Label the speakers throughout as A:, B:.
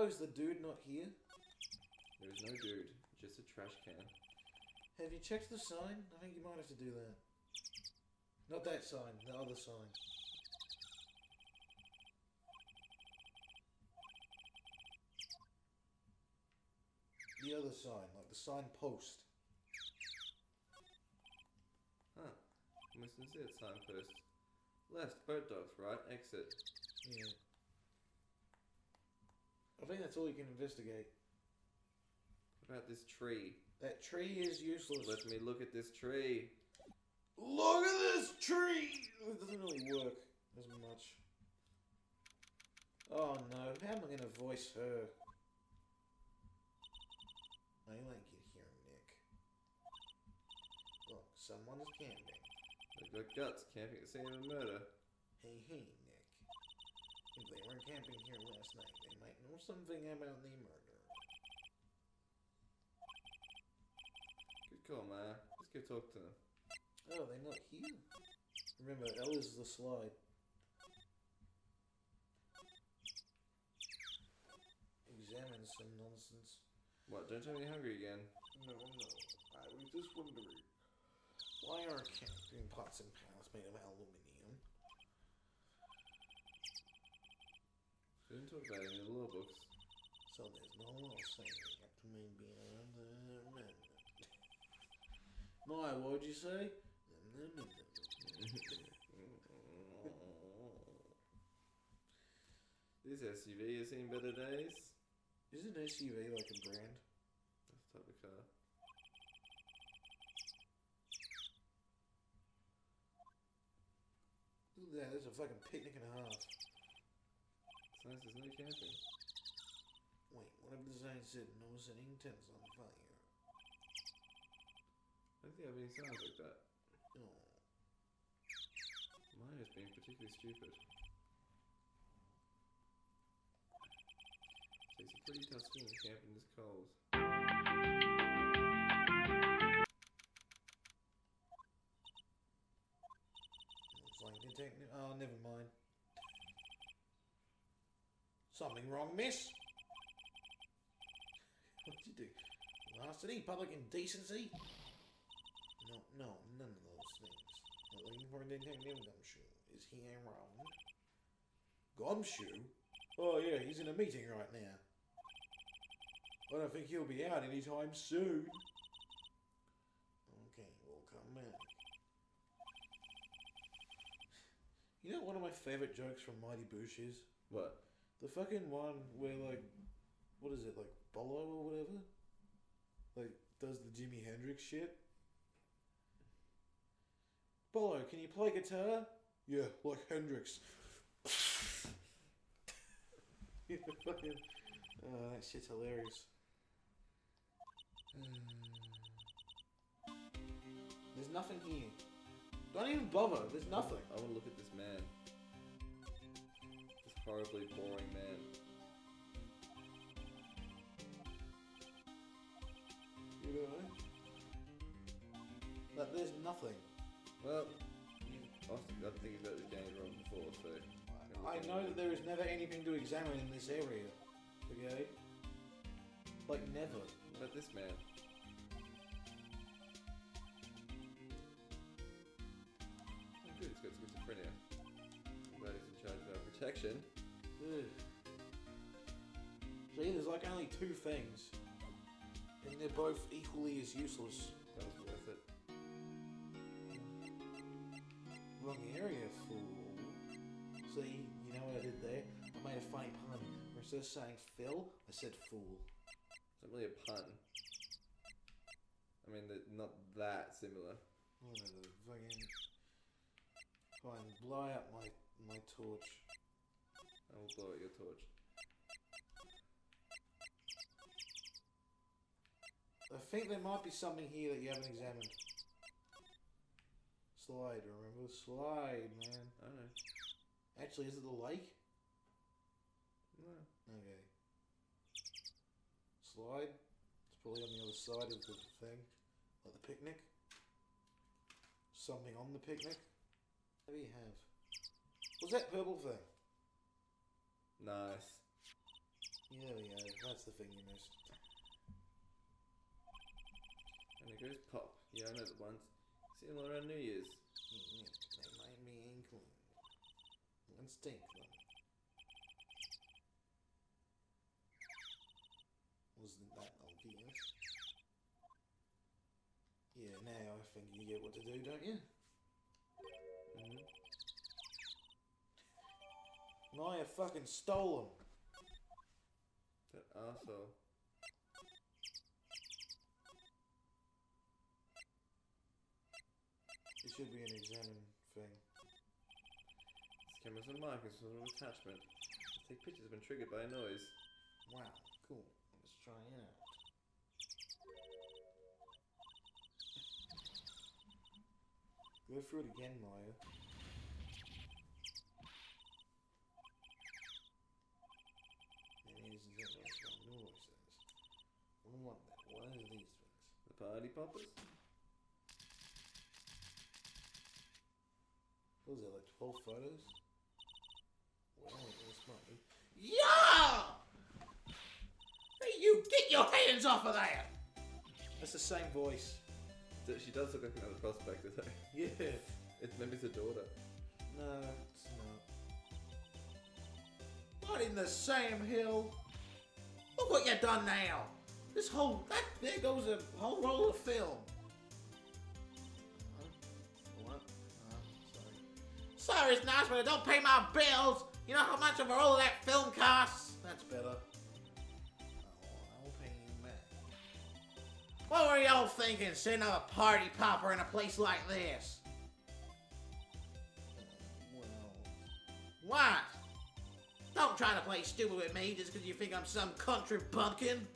A: Oh, is the dude not here?
B: There is no dude, just a trash can.
A: Have you checked the sign? I think you might have to do that. Not that sign, the other sign. The other sign, like the sign post.
B: Huh. I mustn't see it signpost. Left, boat docks, right, exit.
A: Yeah. I think that's all you can investigate.
B: What about this tree?
A: That tree is useless.
B: Let me look at this tree.
A: Look at this tree! It doesn't really work as much. Oh no, how am I going to voice her? I like it here, Nick. Look, someone is camping.
B: They've got guts camping at the scene of a murder.
A: Hey, Nick. If they were camping here last night, they might know something about the murder.
B: Good call, man. Let's go talk to them.
A: Oh, they're not here. Remember, L is the slide. Examine some nonsense.
B: What, don't tell me you're hungry again?
A: No, I was just wondering. Why are camping pots and pans made of aluminium?
B: We didn't talk about it in the law books.
A: So there's no law saying you have to remain beyond the amendment. My, what would you say?
B: This SUV has seen better days.
A: Isn't SUV like a brand?
B: That's the type of car.
A: Look at that, there's a fucking picnic and a half.
B: It's nice there's no camping.
A: Wait, whatever the sign said, no setting tents on fire.
B: I don't think I've any signs like that.
A: Oh.
B: Mine is being particularly stupid. Takes a pretty tough skin to camp in this cold.
A: Flying detective. Oh, never mind. Something wrong, miss? What'd you do? Larceny, public indecency? No, none of those things. We're looking for Detective Gumshoe. Is he around? Gumshoe? Oh yeah, he's in a meeting right now. I don't think he'll be out anytime soon. Okay, we'll come back. You know what one of my favourite jokes from Mighty Boosh is?
B: What?
A: The fucking one where, like, what is it, like, Bolo or whatever? Like, does the Jimi Hendrix shit? Bolo, can you play guitar? Yeah, like Hendrix. Yeah, fucking, oh, that shit's hilarious. There's nothing here. Don't even bother, there's nothing.
B: I want to look at this man. This horribly boring man.
A: You know? But there's nothing.
B: Well, often got to think about this game wrong before, so...
A: I know that there is never anything to examine in this area. Okay? Like, never.
B: What about this man? Oh good, he's got schizophrenia. I'm glad he's in charge of our protection.
A: Ugh. See, there's like only two things. And they're both equally as useless.
B: That was worth it.
A: Wrong area, fool. See, you know what I did there? I made a funny pun. Where instead of saying Phil, I said fool.
B: It's not really a pun. I mean, they're not that similar.
A: Oh, the fucking... Fine, blow out my torch.
B: I will blow out your torch.
A: I think there might be something here that you haven't examined. Slide, remember? Slide, man.
B: I don't know.
A: Actually, is it the lake?
B: No.
A: Okay. Slide. It's probably on the other side of the thing. Like the picnic. Something on the picnic. What do you have? What's that purple thing?
B: Nice.
A: Yeah, there we go. That's the thing you missed.
B: And it goes pop. Yeah, I know the ones. See them all around New Year's.
A: Yeah, they might be included. Let's take them. Wasn't that obvious? Yeah, now I think you get what to do, don't you?
B: Mm-hmm.
A: Maya fucking stole them.
B: That arsehole.
A: It should be an examine thing.
B: This camera's a mic, it's a little attachment. Let's take pictures when triggered by a noise.
A: Wow, cool. Let's try it out. Go through it again, Maya. And here's exactly what noise is. What are these things?
B: The party poppers?
A: What was it, like 12 photos? Well, this might be. Yeah! Hey, you get your hands off of that! That's the same voice.
B: She does look like another prospector though.
A: Yeah.
B: Maybe it's a daughter.
A: No, it's not. Not in the same hill. Look what you done now. This whole there goes a whole roll of film. What? Sorry. Sorry, it's nice, but I don't pay my bills. You know how much of a roll of that film costs? That's better. I'll pay you back. What were y'all thinking, setting up a party popper in a place like this? What? Don't try to play stupid with me just because you think I'm some country bumpkin.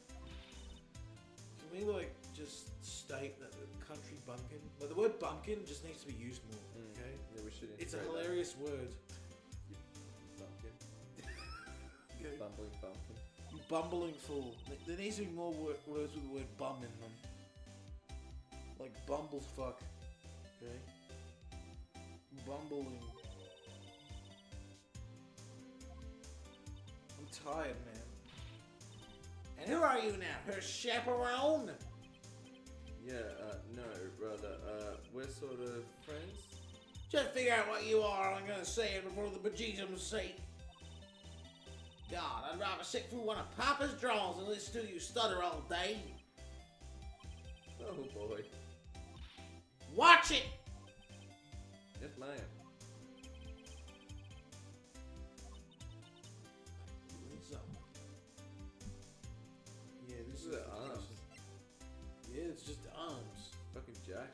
A: Can we, like, just state that the country bumpkin... Like, the word bumpkin just needs to be used more, okay?
B: Yeah, we should.
A: It's a hilarious word.
B: Bumpkin.
A: Okay.
B: Bumbling bumpkin.
A: You bumbling fool. There needs to be more words with the word bum in them. Like bumblefuck. Okay? Bumbling. I'm tired, man. And who are you now? Her chaperone?
B: Yeah, no, rather, we're sort of friends?
A: Just figure out what you are. I'm gonna say it before the bejesus's sake. God, I'd rather sit through one of Papa's draws than listen to you stutter all day.
B: Oh boy.
A: Watch it!
B: Yes, ma'am.
A: Yeah, this
B: Look
A: is
B: at the arms.
A: Yeah, it's just the arms.
B: Fucking Jack.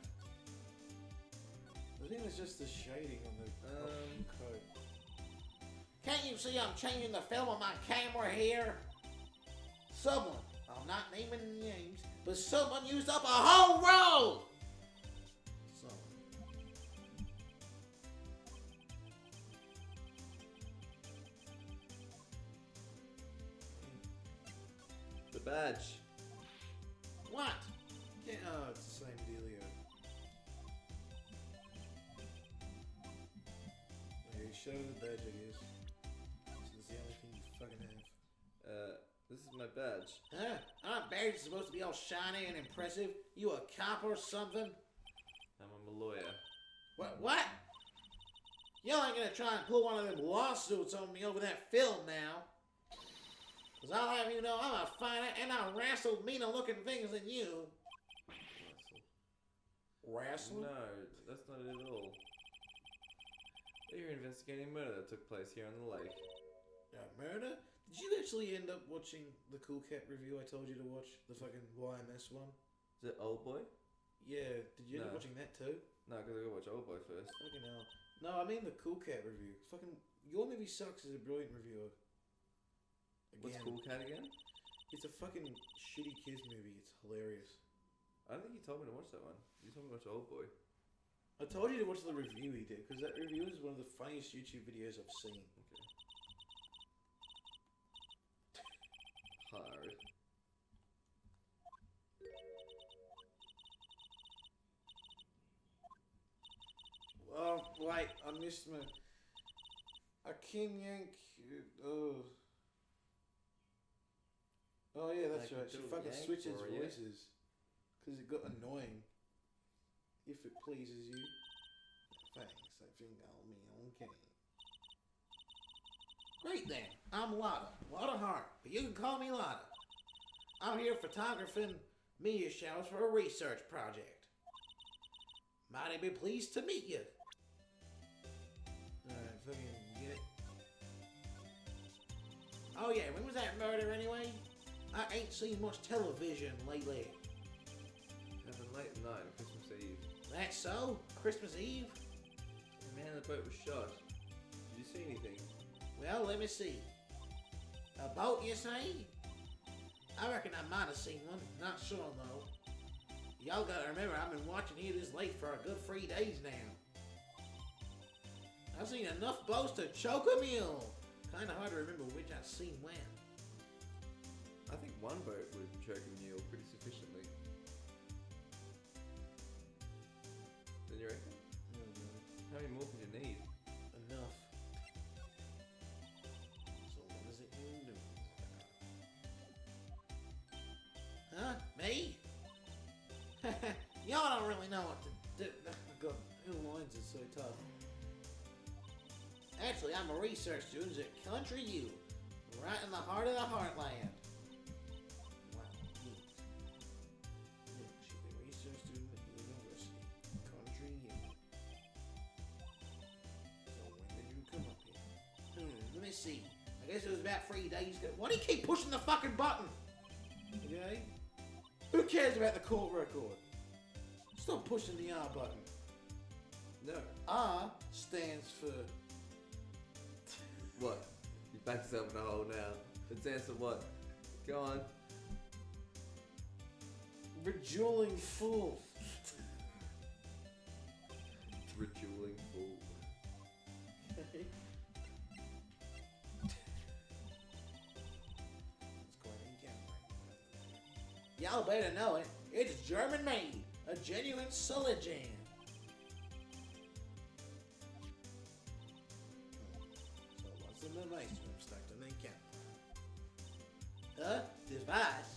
A: I think it's just the shading on the coat. Can't you see I'm changing the film on my camera here? Someone, I'm not naming names, but someone used up a whole roll! Someone.
B: The badge.
A: What? Yeah, oh, it's the same dealio. Okay, show the badge, I guess. This is the only thing you fucking have.
B: This is my badge.
A: Huh? Aren't badges supposed to be all shiny and impressive? You a cop or something?
B: I'm a lawyer.
A: What? Y'all ain't gonna try and pull one of them lawsuits on me over that film now. Cause I'll have you know I'm a finer and I'll wrestle meaner looking things than you. Wrestle?
B: No, that's not it at all. You're investigating murder that took place here on the lake.
A: Murder? Did you actually end up watching the Cool Cat review I told you to watch? The fucking YMS one?
B: Is it Old Boy?
A: Yeah, did you end up
B: No.
A: watching that too?
B: No, I gotta go watch Old Boy first.
A: Fucking hell. No, I mean the Cool Cat review. Fucking, Your Movie Sucks is a brilliant reviewer.
B: What's Cool Cat again?
A: It's a fucking shitty kids movie. It's hilarious.
B: I don't think you told me to watch that one. You told me to watch Old Boy.
A: I told you to watch the review he did, because that review is one of the funniest YouTube videos I've seen.
B: Okay. Hard.
A: Oh, wait, I missed my... I can yank... Oh. Oh yeah, that's
B: Like,
A: right. She
B: do a
A: fucking
B: yank
A: switches
B: for you.
A: voices because it got annoying. If it pleases you, thanks. I think I'll be okay. Great then. I'm Lotta Hart, but you can call me Lotta. I'm here photographing meteor showers for a research project. Might I be pleased to meet you? Alright, fucking get it. Oh yeah, when was that murder anyway? I ain't seen much television lately.
B: Happened late at night on Christmas Eve.
A: That's so? Christmas Eve?
B: The man in the boat was shot. Did you see anything?
A: Well, let me see. A boat, you say? I reckon I might have seen one. Not sure, though. Y'all gotta remember, I've been watching here this late for a good 3 days now. I've seen enough boats to choke a mule. Kinda hard to remember which I've seen when.
B: I think one boat would choke a mule pretty sufficiently. Don't you reckon? How many more could you need?
A: Enough. So what is it you do? Huh? Me? Y'all don't really know what to do. God, who lines is so tough. Actually, I'm a research student at Country U, right in the heart of the heartland. Wow, neat. Yeah, she's a research student at the university, Country U. So when did you come up here? Let me see. I guess it was about 3 days ago. Why do you keep pushing the fucking button? Okay? Who cares about the court record? Stop pushing the R button.
B: No.
A: R stands for...
B: What? You backed yourself in a hole now. Let's answer what? Go on.
A: Rejuling fool.
B: Rejuling fool.
A: It's quite encountering. Y'all better know it. It's German made. A genuine solid jam. So what's in the nice room stuck in the camera? Device.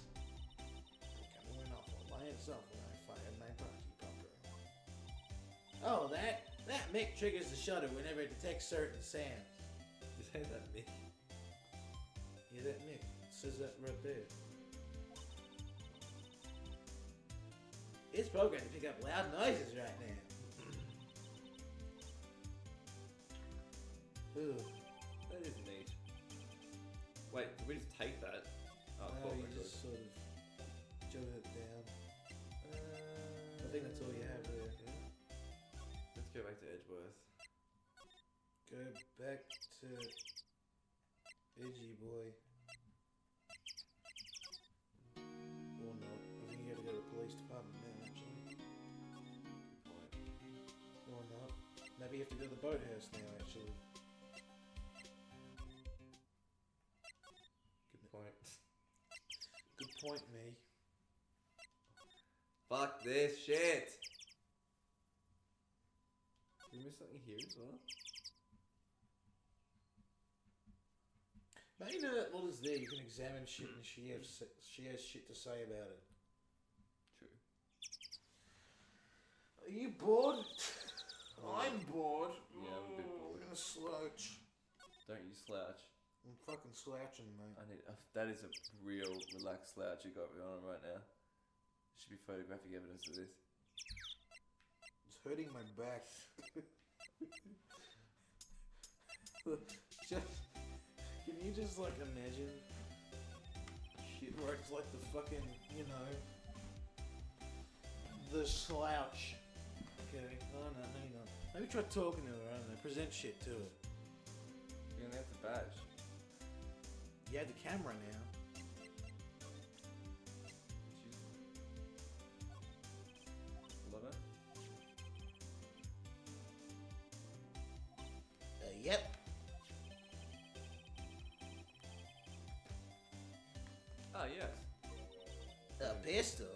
A: It went off all by itself when I fired my party popper. Oh, that mic triggers the shutter whenever it detects certain sounds.
B: You say that, Mick?
A: Yeah, that mic. It says that right there. It's programmed to pick up loud noises right now. Ooh.
B: That is neat. Wait, did we just take that? Oh,
A: No,
B: cool,
A: you
B: good.
A: just sort of jot it down. I think that's all you have there.
B: Yeah. Let's go back to Edgeworth.
A: Go back to Edgy Boy. Or not. I think you have to go to the police department now, actually.
B: Good point.
A: Or not. Maybe you have to go to the boathouse now, actually.
B: Good point.
A: Good point, me.
B: Fuck this shit! Did we miss something here as well?
A: Now you know that Lotta's there, you can examine shit and she has shit to say about it.
B: True.
A: Are you bored?
B: Oh.
A: I'm bored.
B: Yeah, I'm a bit bored.
A: I'm gonna slouch.
B: Don't you slouch.
A: I'm fucking slouching, mate.
B: I need. That is a real relaxed slouch you got on right now. There should be photographic evidence of this.
A: It's hurting my back. Can you just like imagine shit where it's like the fucking, you know, the slouch. Okay. Oh no, hang on. Maybe try talking to her, I don't know, present shit to her.
B: You're gonna have to badge.
A: You have the camera now.
B: Lotta?
A: Yep.
B: Ah, yes.
A: A pistol?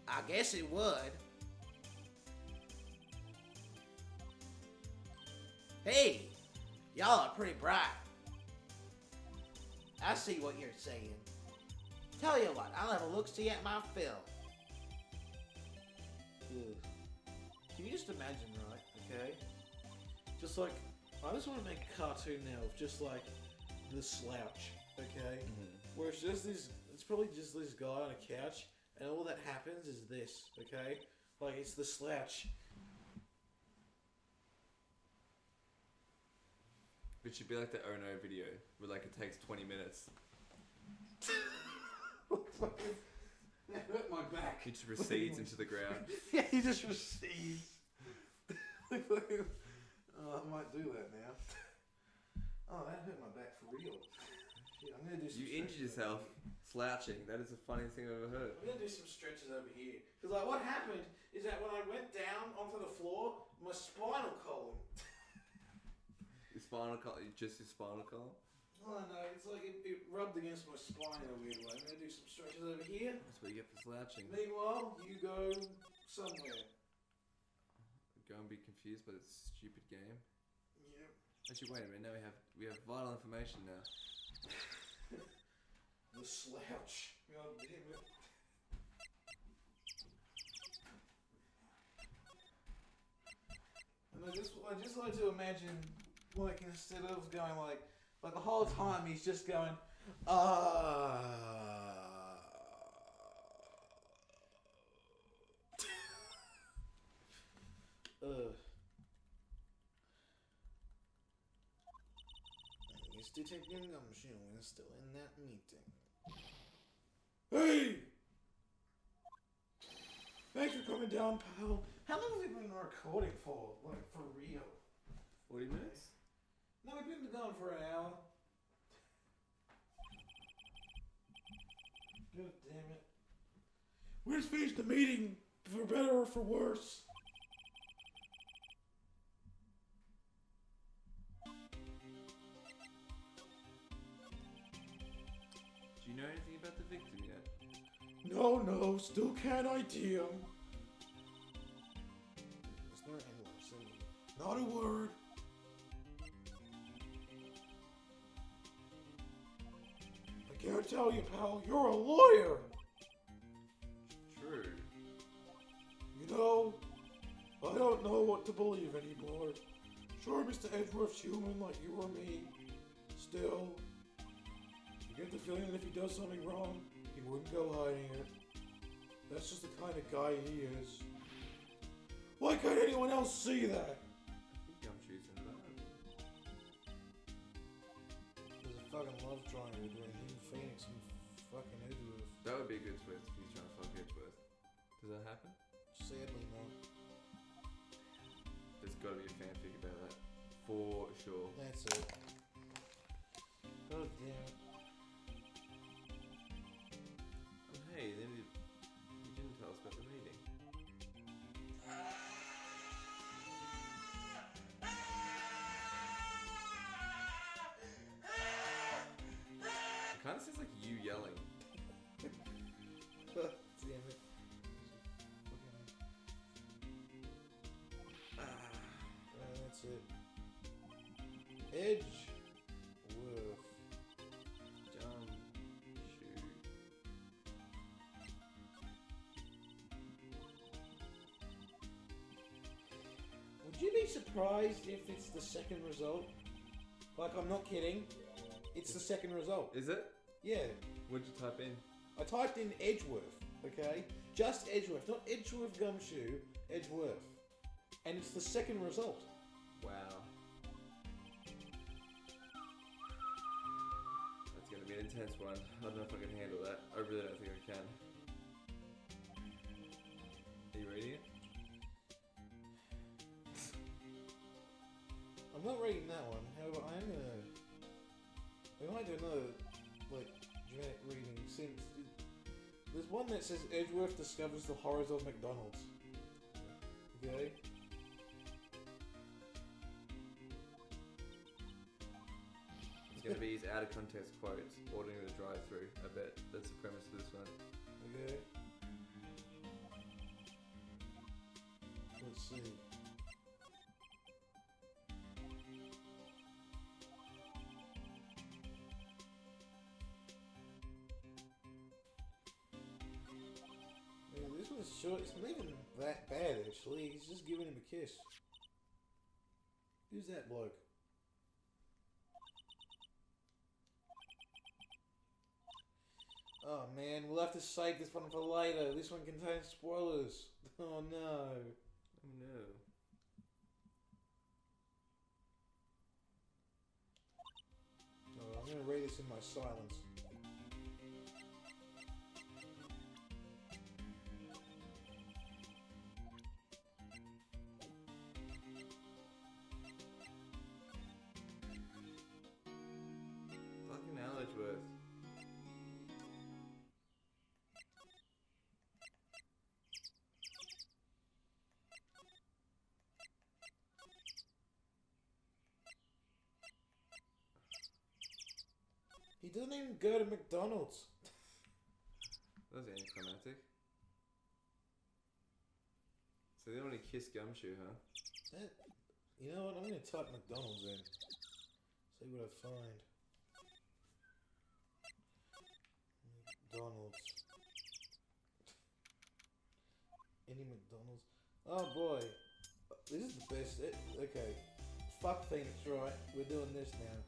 A: I guess it would. Hey, Y'all are pretty bright. I see what you're saying. Tell you what, I'll have a look-see at my film. Ugh. Can you just imagine, right? Okay? Just like, I just want to make a cartoon now of just like the slouch, okay? Where it's just this, it's probably just this guy on a couch, and all that happens is this, okay? Like, it's the slouch.
B: It should be like the Ono video, where like it takes 20 minutes.
A: That hurt my back.
B: It just recedes into the ground.
A: Yeah, he just recedes. Oh, I might do that now. Oh, that hurt my back for real. Shit, I'm gonna do some
B: You injured
A: stretches
B: yourself
A: over here.
B: slouching. That is the funniest thing I've ever heard.
A: I'm gonna do some stretches over here. Because like what happened is that when I went down onto the floor, my spinal column.
B: Your spinal column, just your spinal column?
A: Oh no, it's like it rubbed against my spine in a weird way. I'm gonna do some stretches over here.
B: That's what you get for slouching.
A: Meanwhile, you go somewhere.
B: Go and be confused by this stupid game.
A: Yep.
B: Actually, wait a minute. Now we have vital information now.
A: The slouch. God damn it. And I just like to imagine, like, instead of going like the whole time he's just going, It's Detective Gumshoe is still in that meeting. Hey! Thanks for coming down, pal. How long have we been recording for? Like, for real?
B: 40 minutes?
A: No, we've been going for an hour. God damn it. We just finished the meeting, for better or for worse.
B: Do you know anything about the victim yet?
A: No, still can't ID him. It's not endless, not a word. I can't tell you, pal. You're a lawyer.
B: True.
A: You know, I don't know what to believe anymore. Sure, Mr. Edgeworth's human like you or me. Still, you get the feeling that if he does something wrong, he wouldn't go hiding it. That's just the kind of guy he is. Why can't anyone else see that?
B: I think Gumshoe's in that.
A: There's a fucking love triangle between him, Phoenix, and fucking Edgeworth.
B: That would be a good twist if he's trying to fuck Edgeworth. Does that happen?
A: Sadly, no.
B: There's gotta be a fanfic about that. For sure.
A: That's it. God damn it.
B: Oh, hey, then you didn't tell us about the meeting. It kind of sounds like you yelling.
A: God damn it. That's it. Edgeworth.
B: Gumshoe.
A: Would you be surprised if it's the second result? Like, I'm not kidding. It's the second result.
B: Is it?
A: Yeah.
B: What'd you type in?
A: I typed in Edgeworth, okay? Just Edgeworth, not Edgeworth Gumshoe, Edgeworth. And it's the second result.
B: Wow. That's gonna be an intense one. I don't know if I can handle that. I really don't think I can. Are you reading it?
A: I'm not reading that one. However, I am gonna. We might do another, like, dramatic reading since. There's one that says Edgeworth discovers the horrors of McDonald's. Okay?
B: It's gonna be his out of context quotes, ordering at a drive-through. I bet that's the premise of this one.
A: Okay. Let's see. not sure. It's not even that bad, actually. He's just giving him a kiss. Who's that bloke? Oh man, we'll have to save this one for later. This one contains spoilers. Oh no.
B: Oh no.
A: Oh, I'm gonna read this in my silence.
B: Fucking Edgeworth.
A: He doesn't even go to McDonald's.
B: That was anticlimactic. So they only kiss Gumshoe, huh?
A: That, you know what? I'm gonna type McDonald's in. See what I find. McDonald's. Any McDonald's? Oh boy, this is the best. Okay, fuck Phoenix, right? We're doing this now.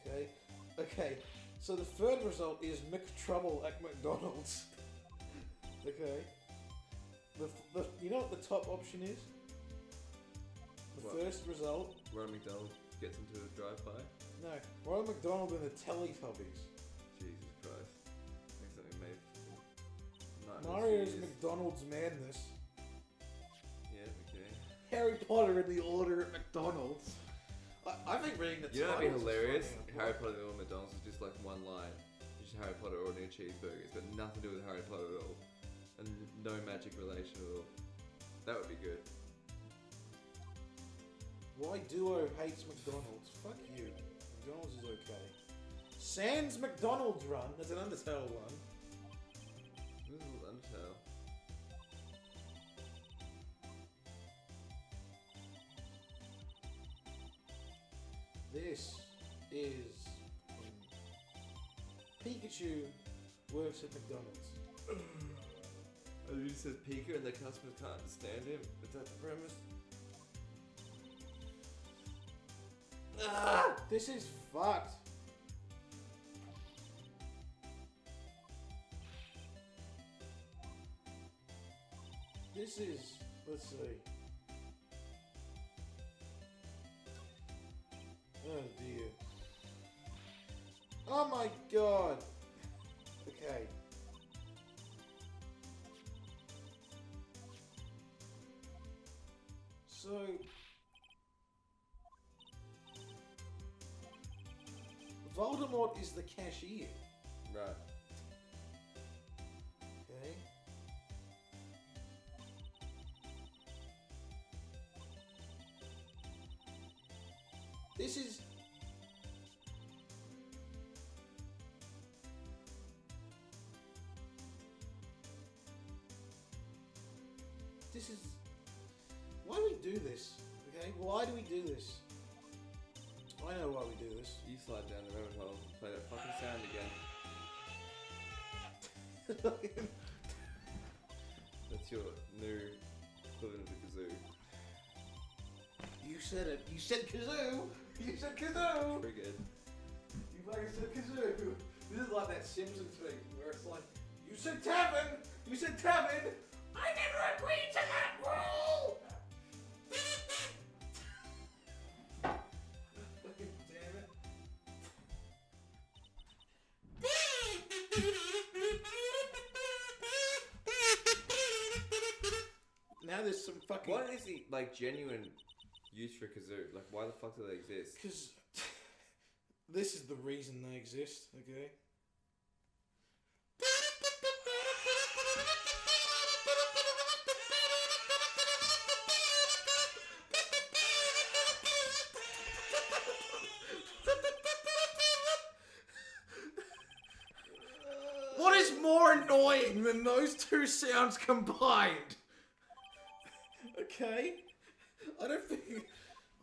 A: Okay, okay. So the third result is McTrouble at McDonald's. Okay. The you know what the top option is? The
B: What?
A: first result.
B: Ronald McDonald gets into a drive-by.
A: No, Ronald McDonald in the Teletubbies.
B: Jesus Christ. Makes something made. Nightmares
A: Mario's
B: for years.
A: McDonald's madness.
B: Yeah, okay.
A: Harry Potter in the order at McDonald's. I think reading the
B: You know what'd be
A: titles is
B: hilarious?
A: funny.
B: Harry Potter and the McDonald's is just like one line. It's just Harry Potter ordering cheeseburgers, but nothing to do with Harry Potter at all. And no magic relation at all. That would be good.
A: Why Duo hates McDonald's? Fuck you. McDonald's is okay. Sans McDonald's Run. That's an Undertale one.
B: This is Undertale.
A: This is Pikachu works at McDonald's.
B: Oh, he says Pika and the customers can't understand him. Is that the premise?
A: Ah, this is fucked. This is, let's see. Oh dear. Oh my god. Okay. So Voldemort is the cashier.
B: Right.
A: Okay. This is why do we do this? Okay, why do we do this? I know why we do this.
B: You slide down the rabbit hole and play that fucking sound again. That's your new equivalent of a kazoo.
A: You said it. You said kazoo. You said kazoo.
B: Triggered.
A: You fucking said kazoo. This is like that Simpsons thing where it's like, you said tavern. You said tavern. I never agreed to that rule. Fucking damn it. Now there's some fucking.
B: What is the like genuine use for kazoo? Like, why the fuck do they exist?
A: Because this is the reason they exist, okay? What is more annoying than those two sounds combined? Okay? I don't think...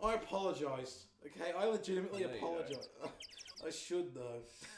A: I apologise. Okay, I legitimately
B: No, you don't.
A: apologise. I should though.